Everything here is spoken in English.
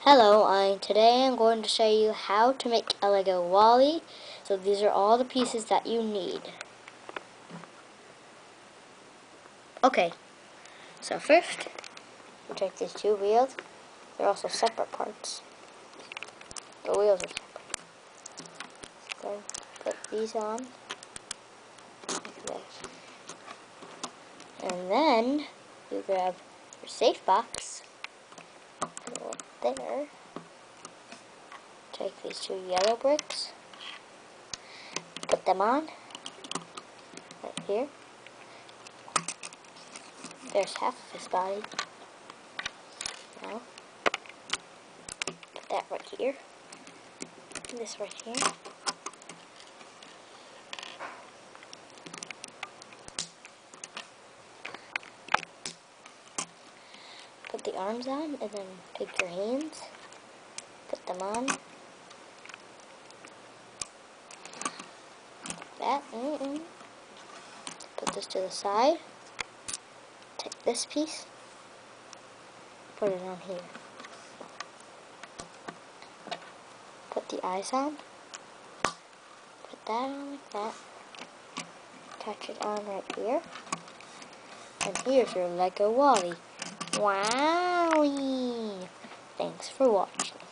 Hello, today I'm going to show you how to make a Lego Wall-E. So these are all the pieces that you need. Okay, so first, you take these two wheels. They're also separate parts. The wheels are separate. So put these on, like this. And then, you grab your safe box, put it up there. Take these two yellow bricks, put them on, right here. There's half of his body. Now, put that right here. This right here. Put the arms on, and then take your hands, put them on. That. Put this to the side. Take this piece, put it on here. Put the eyes on. Put that on like that. Attach it on right here. And here's your Lego Wall-E. Wowie! Thanks for watching.